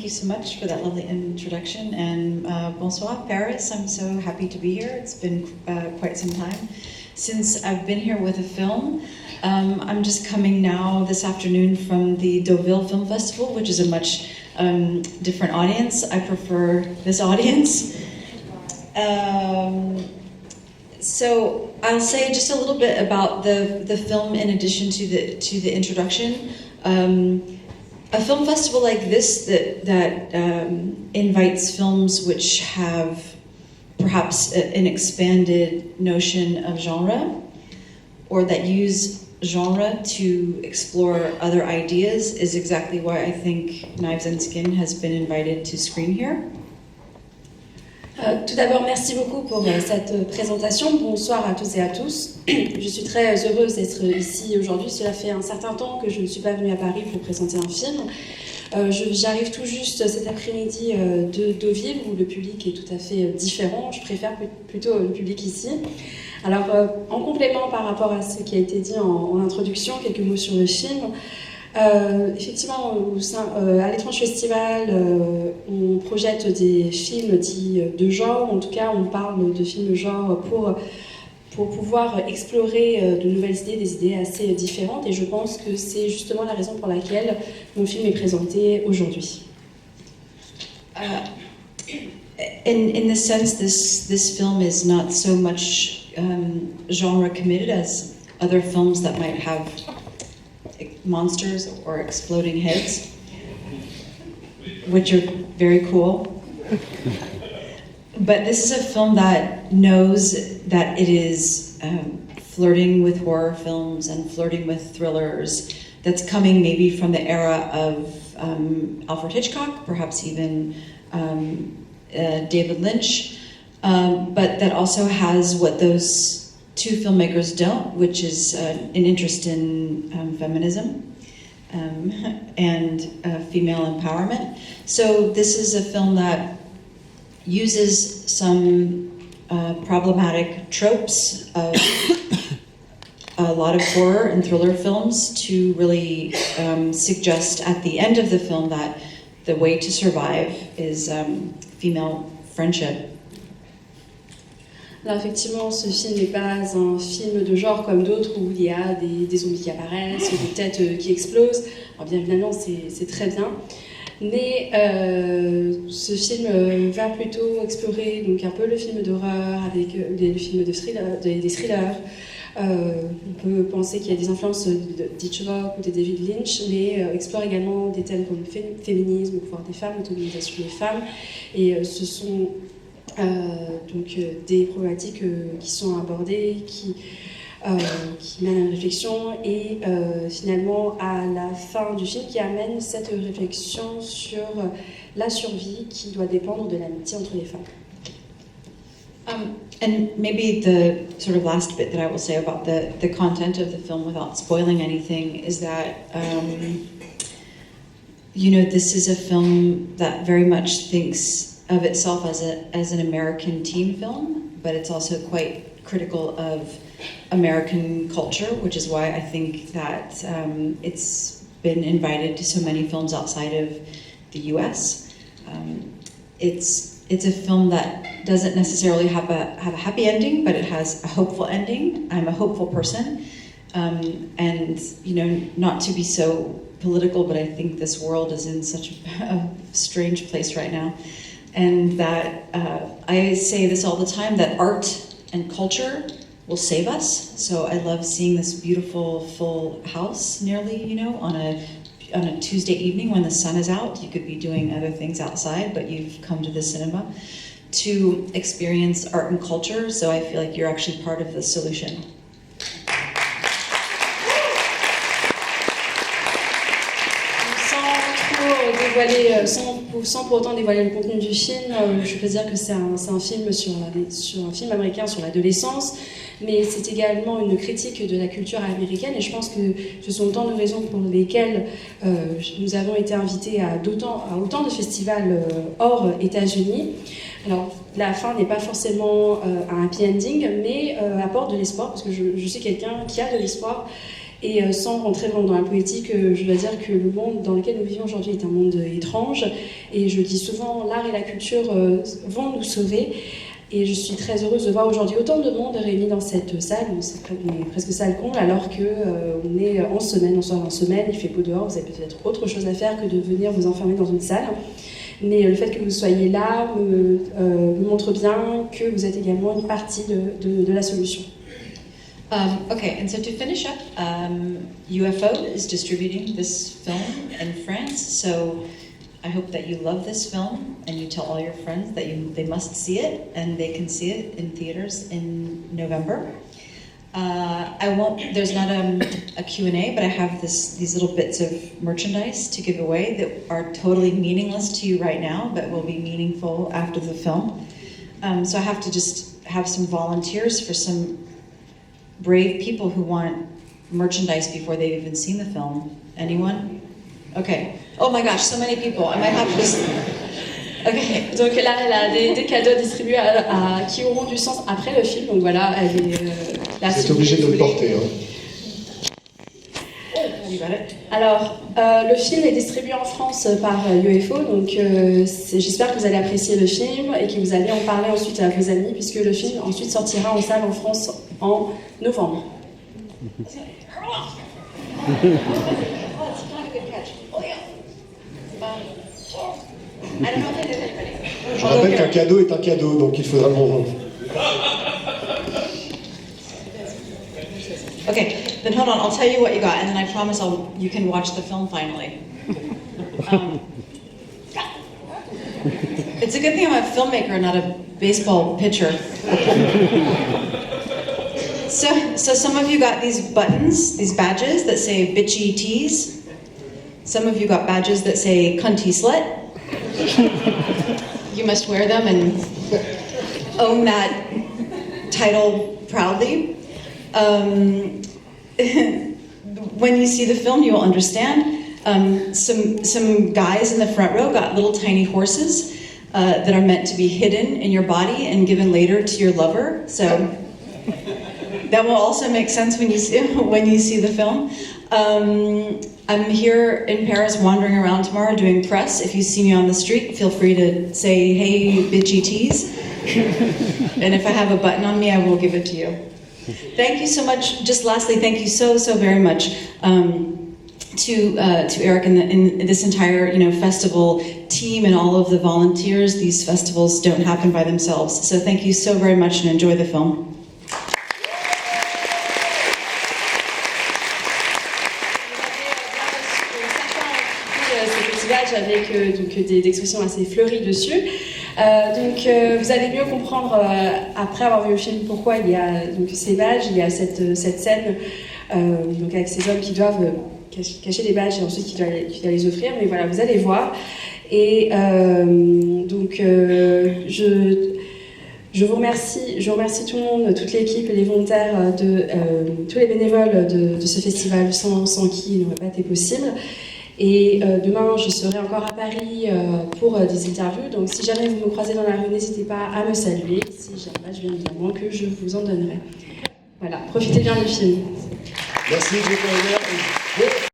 you so much for that lovely introduction. And bonsoir, Paris. I'm so happy to be here. It's been quite some time since I've been here with a film. I'm just coming now this afternoon from the Deauville Film Festival, which is a much different audience. I prefer this audience. So I'll say just a little bit about the film in addition to the introduction. A film festival like this that invites films which have perhaps an expanded notion of genre, or that use genre to explore other ideas, is exactly why I think Knives and Skin has been invited to screen here. Tout d'abord, merci beaucoup pour cette présentation. Bonsoir à tous et à tous. Je suis très heureuse d'être ici aujourd'hui. Cela fait un certain temps que je ne suis pas venue à Paris pour présenter un film. J'arrive tout juste cet après-midi de Deauville, où le public est tout à fait différent. Je préfère plutôt le public ici. Alors, en complément par rapport à ce qui a été dit en introduction, quelques mots sur le film. Effectivement, à l'Étrange Festival, on projette des films dits de genre. En tout cas, on parle de films de genre pour pouvoir explorer de nouvelles idées, des idées assez différentes. Et je pense que c'est justement la raison pour laquelle mon film est présenté aujourd'hui. In this sense, this film is not so much genre committed as other films that might have monsters or exploding heads, which are very cool. But this is a film that knows that it is flirting with horror films and flirting with thrillers, that's coming maybe from the era of Alfred Hitchcock, perhaps even David Lynch, but that also has what those two filmmakers don't, which is an interest in feminism and female empowerment. So this is a film that uses some problematic tropes of a lot of horror and thriller films to really suggest at the end of the film that the way to survive is female friendship. Alors effectivement, ce film n'est pas un film de genre comme d'autres où il y a des zombies qui apparaissent, des têtes qui explosent. Alors bien évidemment, c'est très bien. Mais ce film va plutôt explorer donc un peu le film d'horreur avec le film de thriller, des thrillers. On peut penser qu'il y a des influences d'Hitchcock ou de David Lynch, mais explore également des thèmes comme le féminisme, le pouvoir des femmes, l'autonomisation des femmes. Et ce sont donc des problématiques qui sont abordées, qui mènent à une réflexion et finalement à la fin du film qui amène cette réflexion sur la survie qui doit dépendre de l'amitié entre les femmes. And maybe the sort of last bit that I will say about the content of the film without spoiling anything is that you know, this is a film that very much thinks of itself as an American teen film, but it's also quite critical of American culture, which is why I think that it's been invited to so many films outside of the US. It's a film that doesn't necessarily have a happy ending, but it has a hopeful ending. I'm a hopeful person, and you know, not to be so political, but I think this world is in such a strange place right now. And that I say this all the time, that art and culture will save us. So I love seeing this beautiful full house nearly, you know, on a Tuesday evening when the sun is out. You could be doing other things outside, but you've come to the cinema to experience art and culture. So I feel like you're actually part of the solution. Sans pour autant dévoiler le contenu du film, je peux dire que c'est un film sur un film américain sur l'adolescence, mais c'est également une critique de la culture américaine, et je pense que ce sont autant de raisons pour lesquelles nous avons été invités à autant de festivals hors États-Unis. Alors, la fin n'est pas forcément un happy ending, mais apporte de l'espoir, parce que je suis quelqu'un qui a de l'espoir. Et sans rentrer vraiment dans la politique, je dois dire que le monde dans lequel nous vivons aujourd'hui est un monde étrange. Et je dis souvent, l'art et la culture vont nous sauver. Et je suis très heureuse de voir aujourd'hui autant de monde réuni dans cette salle, c'est presque salle comble, alors qu'on est en semaine, on sort en semaine, il fait beau dehors, vous avez peut-être autre chose à faire que de venir vous enfermer dans une salle. Mais le fait que vous soyez là me montre bien que vous êtes également une partie de la solution. Okay, and so to finish up, UFO is distributing this film in France, so I hope that you love this film and you tell all your friends that they must see it, and they can see it in theaters in November. There's not a Q&A, but I have these little bits of merchandise to give away that are totally meaningless to you right now, but will be meaningful after the film. So I have to just have some volunteers for some brave people who want merchandise before they've even seen the film. Anyone? Okay. Oh my gosh, so many people. I might have to just... Okay. Donc là, elle a des cadeaux distribués qui auront du sens après le film. Donc voilà, elle est là. Vous êtes obligé de le porter. Alors, le film est distribué en France par UFO, donc j'espère que vous allez apprécier le film et que vous allez en parler ensuite à vos amis, puisque le film ensuite sortira en salle en France en novembre. Je rappelle qu'un cadeau est un cadeau, donc il faudra le bon. Okay, then hold on, I'll tell you what you got, and then I promise you can watch the film finally. It's a good thing I'm a filmmaker, not a baseball pitcher. So some of you got these buttons, these badges that say bitchy tees. Some of you got badges that say cunty slut. You must wear them and own that title proudly. When you see the film, you will understand. Some guys in the front row got little tiny horses that are meant to be hidden in your body and given later to your lover. So that will also make sense when you see the film. I'm here in Paris wandering around tomorrow doing press. If you see me on the street, feel free to say, hey, bitchy tees. And if I have a button on me, I will give it to you. Thank you so much. Just lastly, thank you so very much to Eric and this entire festival team and all of the volunteers. These festivals don't happen by themselves. So thank you so very much and enjoy the film. Avec donc des expressions assez fleuries dessus. Donc vous allez mieux comprendre après avoir vu le film pourquoi il y a donc ces badges, il y a cette scène donc avec ces hommes qui doivent cacher les badges et ensuite qui doivent les offrir. Mais voilà, vous allez voir. Et donc je vous remercie tout le monde, toute l'équipe et les volontaires, tous les bénévoles de ce festival sans qui il n'aurait pas été possible. Et demain, je serai encore à Paris pour des interviews. Donc, si jamais vous me croisez dans la rue, n'hésitez pas à me saluer. Si j'ai un badge, bien évidemment, que je vous en donnerai. Voilà, profitez bien du film. Merci, Jérôme.